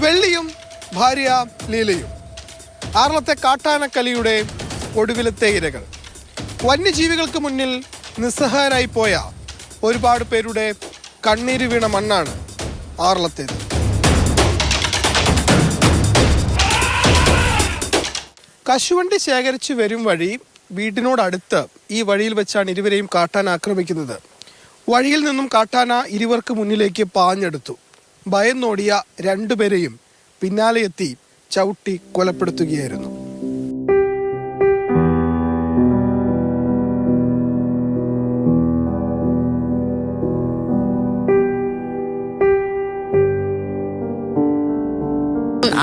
വെള്ളിയും ഭാര്യ ലീലയും ആറളത്തെ കാട്ടാനക്കലിയുടെ ഒടുവിലത്തെ ഇരകൾ. വന്യജീവികൾക്ക് മുന്നിൽ നിസ്സഹായരായി പോയ ഒരുപാട് പേരുടെ കണ്ണീര് വീണ മണ്ണാണ് ആറളത്തേത്. കശുവണ്ടി ശേഖരിച്ചു വരും വഴി വീട്ടിനോടടുത്ത് ഈ വഴിയിൽ വെച്ചാണ് ഇരുവരെയും കാട്ടാന ആക്രമിക്കുന്നത്. വഴിയിൽ നിന്നും കാട്ടാന ഇരുവർക്ക് മുന്നിലേക്ക് പാഞ്ഞെടുത്തു. ഭയന്നോടിയ രണ്ടുപേരെയും പിന്നാലെ എത്തി ചവിട്ടി കൊലപ്പെടുത്തുകയായിരുന്നു.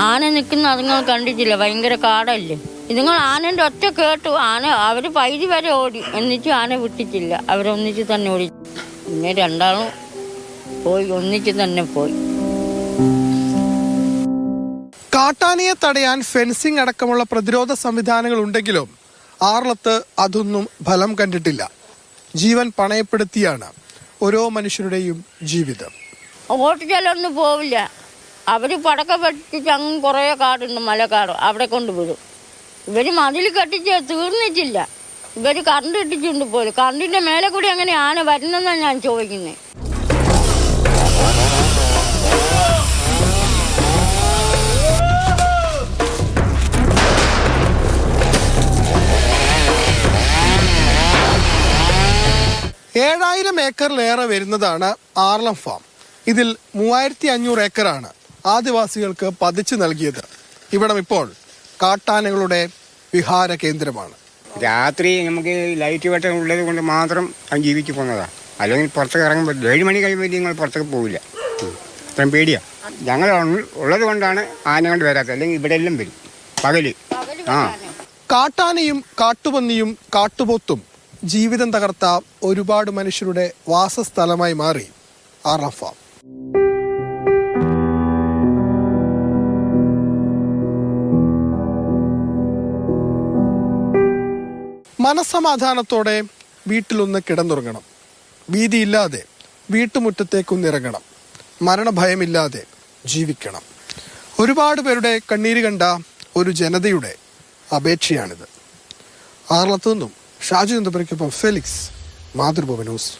ആന നിൽക്കുന്ന അതുങ്ങൾ കണ്ടിട്ടില്ല, ഭയങ്കര കാടല്ലേ. ഇതുങ്ങൾ ആനന്റെ ഒറ്റ കേട്ടു. ആന അവര് പൈതി വരെ ഓടി, എന്നിട്ട് ആന വിട്ടിട്ടില്ല. അവരൊന്നിച്ച് തന്നെ ഓടി. പിന്നെ രണ്ടാളും പോയി, ഒന്നിച്ച് തന്നെ പോയി. കാട്ടാനയെ തടയാൻ ഫെൻസിംഗ് അടക്കമുള്ള പ്രതിരോധ സംവിധാനങ്ങൾ ഉണ്ടെങ്കിലും ആറളത്ത് അതൊന്നും ഫലം കണ്ടിട്ടില്ല. ജീവൻ പണയപ്പെടുത്തിയാണ് ഓരോ മനുഷ്യരുടെയും ജീവിതം. ഓട്ടിച്ചാലൊന്നും പോവില്ല. അവര് പടക്ക വെട്ടിച്ച് അങ്ങ് കുറേ കാടുണ്ട്, മലക്കാട്, അവിടെ കൊണ്ടുവിടും. ഇവര് മതിൽ കെട്ടിച്ച് തീർന്നിട്ടില്ല. ഇവര് കറണ്ട് ഇട്ടിട്ടുണ്ട് പോലും. കറണ്ടിന്റെ മേലെ കൂടി അങ്ങനെ ആന വരുന്നെന്നാണ് ഞാൻ ചോദിക്കുന്നത്. ഏക്കറിലേറെ വരുന്നതാണ് ആറളം ഫാം. ഇതിൽ 3500 ഏക്കറാണ് ആദിവാസികൾക്ക് പതിച്ചു നൽകിയത്. ഇവിടം ഇപ്പോൾ കാട്ടാനകളുടെ വിഹാര കേന്ദ്രമാണ്. രാത്രി നമുക്ക് ലൈറ്റ് വെട്ടം ഉള്ളത് കൊണ്ട് മാത്രം ജീവിച്ചു പോകുന്നതാണ്. അല്ലെങ്കിൽ പുറത്തേക്ക് ഇറങ്ങുമ്പോൾ 7 മണി കഴിയുമ്പോൾ നിങ്ങൾ പുറത്തേക്ക് പോവില്ല. അത്രയും പേടിയാണ്. ഞങ്ങൾ ഉള്ളത് കൊണ്ടാണ് ആന കൊണ്ട് വരാത്തത്. അല്ലെങ്കിൽ ഇവിടെ എല്ലാം വരും പകല്. കാട്ടാനയും കാട്ടുപന്നിയും കാട്ടുപോത്തും ജീവിതം തകർത്ത ഒരുപാട് മനുഷ്യരുടെ വാസസ്ഥലമായി മാറി ആറളം ഫാം. മനസ്സമാധാനത്തോടെ വീട്ടിലൊന്ന് കിടന്നുറങ്ങണം. ഭീതിയില്ലാതെ വീട്ടുമുറ്റത്തേക്കൊന്നിറങ്ങണം. മരണഭയമില്ലാതെ ജീവിക്കണം. ഒരുപാട് പേരുടെ കണ്ണീര് കണ്ട ഒരു ജനതയുടെ അപേക്ഷയാണിത്. ആറളത്തു നിന്നും ഷാജു ഫെലിക്സ്, മാതൃഭൂമി ന്യൂസ്.